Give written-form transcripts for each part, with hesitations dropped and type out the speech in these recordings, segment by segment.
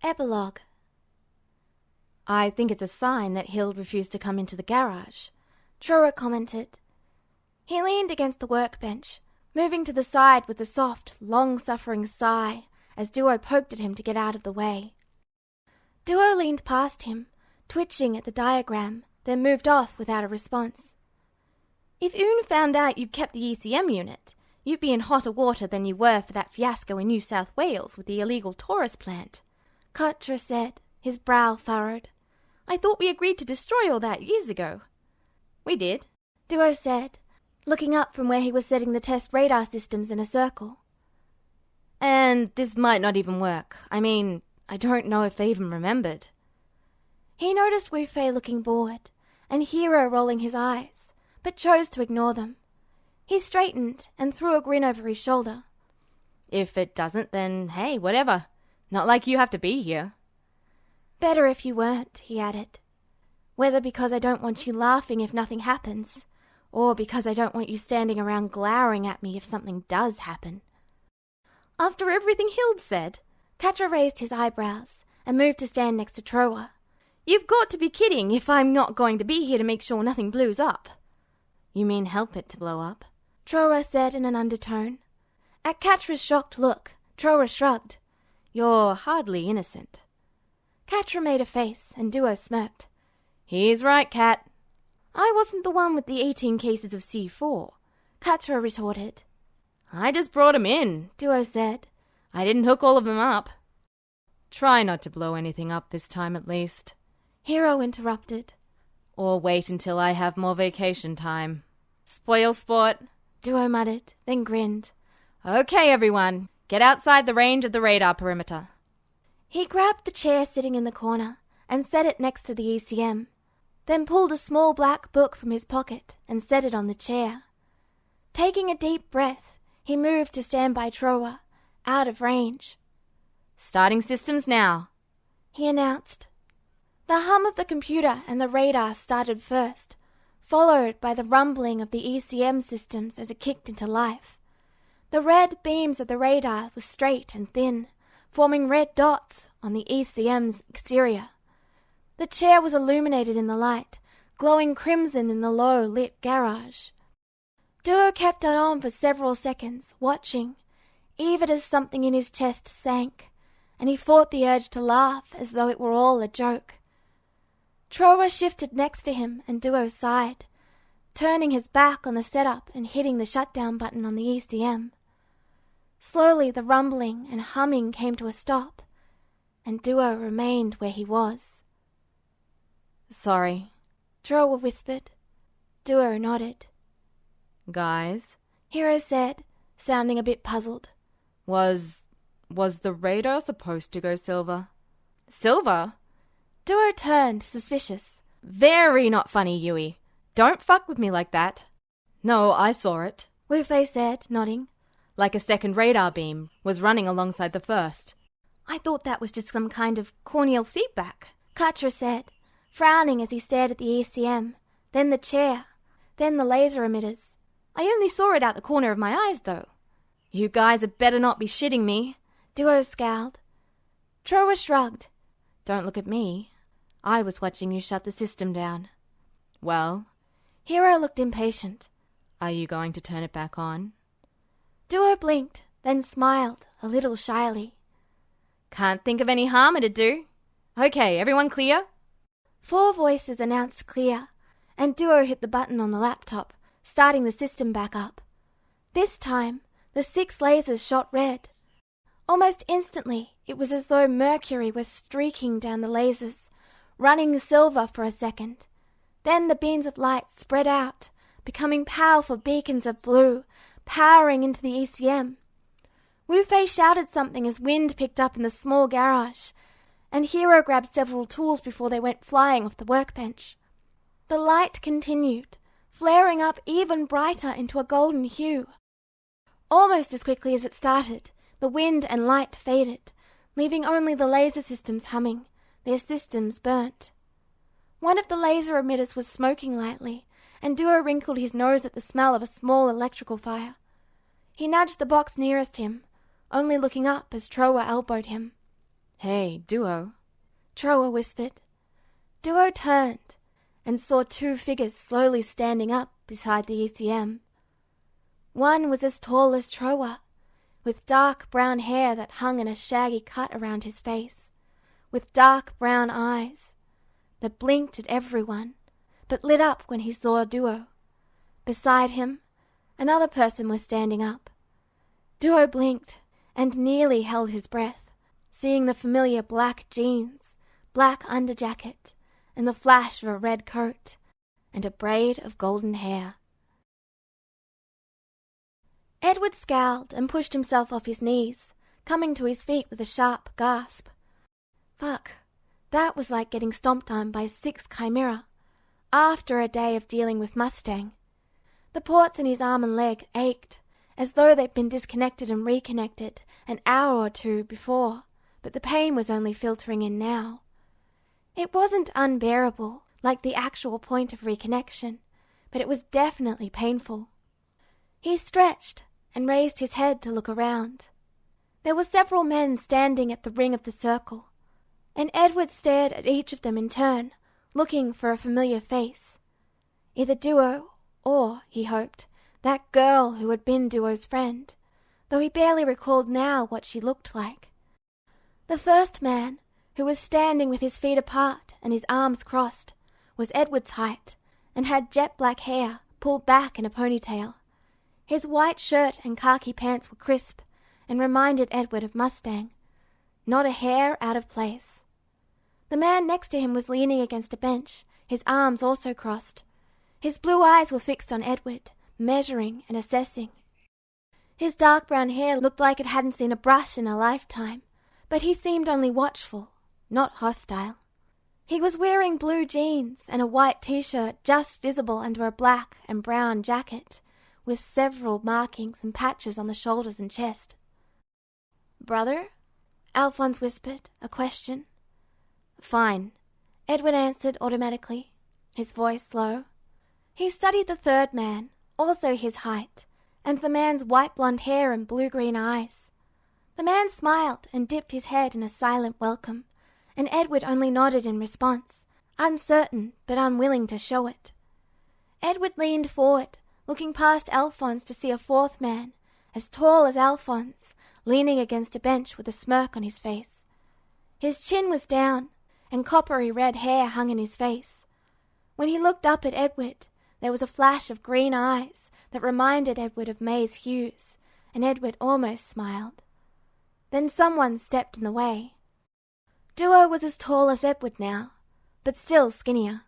Epilogue. I think it's a sign that Hild refused to come into the garage, Trora commented. He leaned against the workbench, moving to the side with a soft, long-suffering sigh as Duo poked at him to get out of the way. Duo leaned past him, twitching at the diagram, then moved off without a response. If Oon found out you'd kept the ECM unit, you'd be in hotter water than you were for that fiasco in New South Wales with the illegal tourist plant, Katra said, his brow furrowed. I thought we agreed to destroy all that years ago. We did, Duo said, looking up from where he was setting the test radar systems in a circle. And this might not even work. I mean, I don't know if they even remembered. He noticed Wu Fei looking bored, and Hero rolling his eyes, but chose to ignore them. He straightened and threw a grin over his shoulder. If it doesn't, then hey, whatever. Not like you have to be here. Better if you weren't, he added. Whether because I don't want you laughing if nothing happens, or because I don't want you standing around glowering at me if something does happen. After everything Hild said, Katra raised his eyebrows and moved to stand next to Trora. You've got to be kidding if I'm not going to be here to make sure nothing blows up. You mean help it to blow up? Trora said in an undertone. At Katra's shocked look, Trora shrugged. You're hardly innocent. Katra made a face, and Duo smirked. He's right, Kat. I wasn't the one with the 18 cases of C4, Katra retorted. I just brought 'em in, Duo said. I didn't hook all of them up. Try not to blow anything up this time at least, Hero interrupted. Or wait until I have more vacation time. Spoil sport, Duo muttered, then grinned. Okay, everyone, get outside the range of the radar perimeter. He grabbed the chair sitting in the corner and set it next to the ECM, then pulled a small black book from his pocket and set it on the chair. Taking a deep breath, he moved to stand by Trora, out of range. Starting systems now, he announced. The hum of the computer and the radar started first, followed by the rumbling of the ECM systems as it kicked into life. The red beams of the radar were straight and thin, forming red dots on the ECM's exterior. The chair was illuminated in the light, glowing crimson in the low-lit garage. Duo kept it on for several seconds, watching, even as something in his chest sank, and he fought the urge to laugh as though it were all a joke. Trora shifted next to him and Duo sighed, turning his back on the setup and hitting the shutdown button on the ECM. Slowly the rumbling and humming came to a stop, and Duo remained where he was. Sorry, Trora whispered. Duo nodded. Guys, Hero said, sounding a bit puzzled. Was the radar supposed to go silver? Silver? Duo turned, suspicious. Very not funny, Yui. Don't fuck with me like that. No, I saw it, Wu Fei said, nodding. Like a second radar beam was running alongside the first. I thought that was just some kind of corneal feedback, Katra said, frowning as he stared at the ECM, then the chair, then the laser emitters. I only saw it out the corner of my eyes, though. You guys had better not be shitting me, Duo scowled. Trora shrugged. Don't look at me. I was watching you shut the system down. Well, Hero looked impatient. Are you going to turn it back on? Duo blinked, then smiled, a little shyly. Can't think of any harm it'd do. Okay, everyone clear? 4 voices announced clear, and Duo hit the button on the laptop, starting the system back up. This time, the 6 lasers shot red. Almost instantly, it was as though mercury was streaking down the lasers, running silver for a second. Then the beams of light spread out, becoming powerful beacons of blue, powering into the ECM. Wu Fei shouted something as wind picked up in the small garage, and Hero grabbed several tools before they went flying off the workbench. The light continued, flaring up even brighter into a golden hue. Almost as quickly as it started, the wind and light faded, leaving only the laser systems humming, their systems burnt. One of the laser emitters was smoking lightly, and Duo wrinkled his nose at the smell of a small electrical fire. He nudged the box nearest him, only looking up as Trora elbowed him. "Hey, Duo," Troa whispered. Duo turned and saw two figures slowly standing up beside the ECM. One was as tall as Troa, with dark brown hair that hung in a shaggy cut around his face, with dark brown eyes that blinked at everyone, but lit up when he saw Duo. Beside him, another person was standing up. Duo blinked and nearly held his breath, seeing the familiar black jeans, black underjacket, and the flash of a red coat, and a braid of golden hair. Edward scowled and pushed himself off his knees, coming to his feet with a sharp gasp. Fuck, that was like getting stomped on by 6 chimera, after a day of dealing with Mustang. The ports in his arm and leg ached, as though they'd been disconnected and reconnected an hour or two before, but the pain was only filtering in now. It wasn't unbearable, like the actual point of reconnection, but it was definitely painful. He stretched and raised his head to look around. There were several men standing at the ring of the circle, and Edward stared at each of them in turn, looking for a familiar face. Either Duo, or, he hoped, that girl who had been Duo's friend, though he barely recalled now what she looked like. The first man, who was standing with his feet apart and his arms crossed, was Edward's height, and had jet-black hair pulled back in a ponytail. His white shirt and khaki pants were crisp, and reminded Edward of Mustang. Not a hair out of place. The man next to him was leaning against a bench, his arms also crossed. His blue eyes were fixed on Edward, measuring and assessing. His dark brown hair looked like it hadn't seen a brush in a lifetime, but he seemed only watchful, not hostile. He was wearing blue jeans and a white t-shirt just visible under a black and brown jacket, with several markings and patches on the shoulders and chest. "Brother?" Alphonse whispered, a question. "Fine," Edward answered automatically, his voice low. He studied the third man, also his height, and the man's white blonde hair and blue-green eyes. The man smiled and dipped his head in a silent welcome, and Edward only nodded in response, uncertain but unwilling to show it. Edward leaned forward, looking past Alphonse to see a fourth man, as tall as Alphonse, leaning against a bench with a smirk on his face. His chin was down, and coppery red hair hung in his face. When he looked up at Edward, there was a flash of green eyes that reminded Edward of May's hues, and Edward almost smiled. Then someone stepped in the way. Duo was as tall as Edward now, but still skinnier,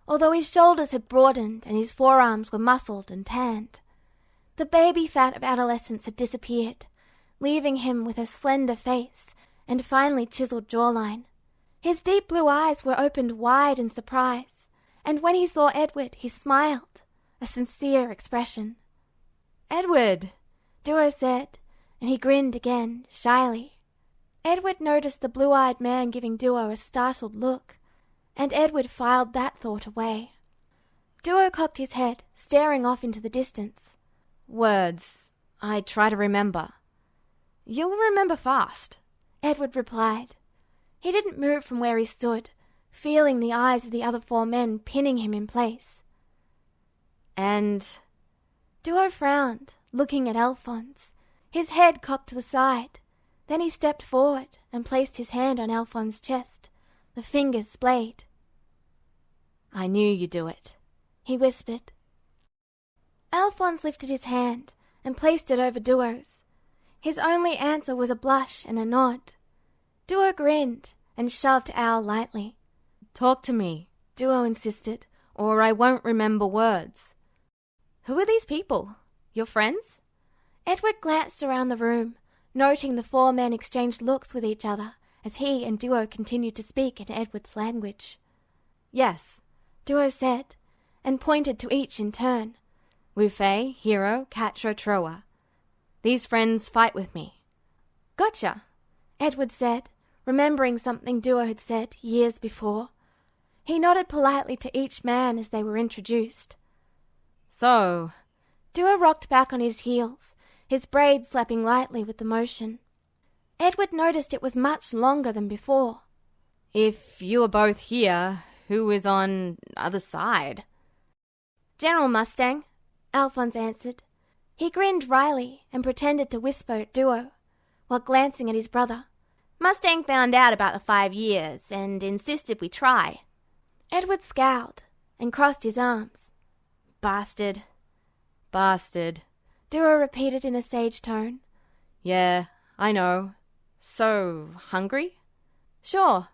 although his shoulders had broadened and his forearms were muscled and tanned. The baby fat of adolescence had disappeared, leaving him with a slender face and finely chiseled jawline. His deep blue eyes were opened wide in surprise, and when he saw Edward, he smiled, a sincere expression. "Edward," Duo said, and he grinned again, shyly. Edward noticed the blue-eyed man giving Duo a startled look, and Edward filed that thought away. Duo cocked his head, staring off into the distance. "Words. I try to remember." "You'll remember fast," Edward replied. He didn't move from where he stood, feeling the eyes of the other 4 men pinning him in place. "And—" Duo frowned, looking at Alphonse, his head cocked to the side. Then he stepped forward and placed his hand on Alphonse's chest, the fingers splayed. "I knew you'd do it," he whispered. Alphonse lifted his hand and placed it over Duo's. His only answer was a blush and a nod. Duo grinned and shoved Al lightly. "Talk to me," Duo insisted, "or I won't remember words." "Who are these people? Your friends?" Edward glanced around the room, noting the 4 men exchanged looks with each other as he and Duo continued to speak in Edward's language. "Yes," Duo said, and pointed to each in turn. "Wu Fei, Hero, Catra, Troa. These friends fight with me." "Gotcha," Edward said, remembering something Duo had said years before. He nodded politely to each man as they were introduced. "So," Duo rocked back on his heels, his braids slapping lightly with the motion. Edward noticed it was much longer than before. If you are both here, who is on other side? General Mustang, Alphonse answered. He grinned wryly and pretended to whisper at Duo, while glancing at his brother. Mustang found out about the 5 years and insisted we try. Edward scowled and crossed his arms. Bastard. Bastard, Duo repeated in a sage tone. Yeah, I know. So, hungry? Sure,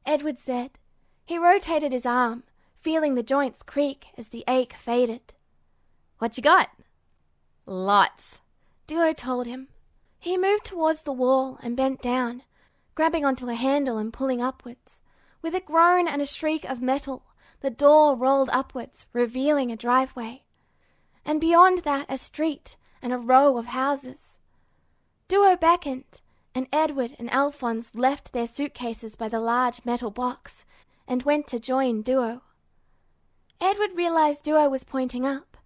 Edward said. He rotated his arm, feeling the joints creak as the ache faded. What you got? Lots, Duo told him. He moved towards the wall and bent down, grabbing onto a handle and pulling upwards. With a groan and a shriek of metal, the door rolled upwards, revealing a driveway. And beyond that, a street and a row of houses. Duo beckoned, and Edward and Alphonse left their suitcases by the large metal box and went to join Duo. Edward realized Duo was pointing up,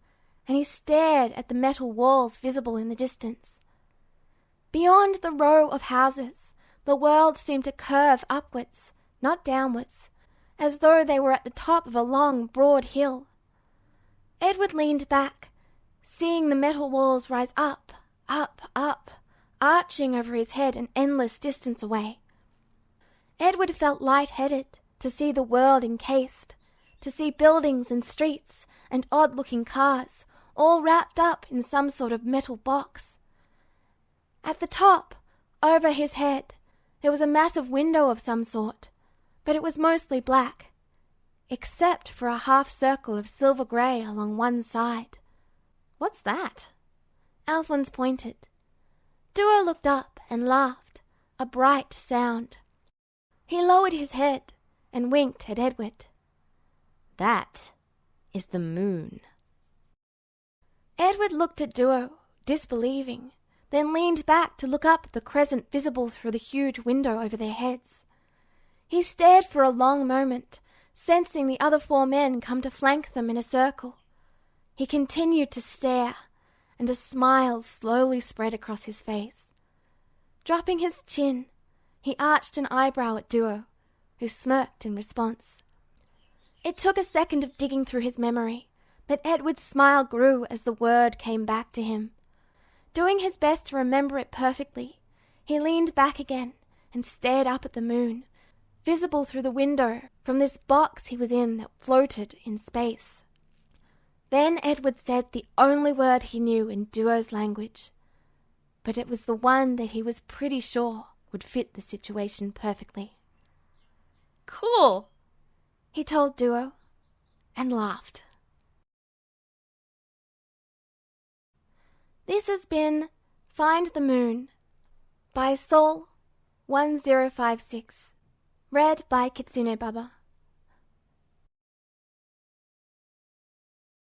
and he stared at the metal walls visible in the distance. Beyond the row of houses, the world seemed to curve upwards, not downwards, as though they were at the top of a long, broad hill. Edward leaned back, seeing the metal walls rise up, arching over his head an endless distance away. Edward felt light-headed to see the world encased, to see buildings and streets and odd-looking cars, all wrapped up in some sort of metal box. At the top, over his head, there was a massive window of some sort, but it was mostly black, except for a half-circle of silver-grey along one side. What's that? Alphonse pointed. Duo looked up and laughed, a bright sound. He lowered his head and winked at Edward. That is the moon. Edward looked at Duo, disbelieving, then leaned back to look up at the crescent visible through the huge window over their heads. He stared for a long moment, sensing the other 4 men come to flank them in a circle. He continued to stare, and a smile slowly spread across his face. Dropping his chin, he arched an eyebrow at Duo, who smirked in response. It took a second of digging through his memory, but Edward's smile grew as the word came back to him. Doing his best to remember it perfectly, he leaned back again and stared up at the moon, visible through the window from this box he was in that floated in space. Then Edward said the only word he knew in Duo's language, but it was the one that he was pretty sure would fit the situation perfectly. Cool, he told Duo, and laughed. This has been Find the Moon by Soul 1056, read by Kitsune Baba.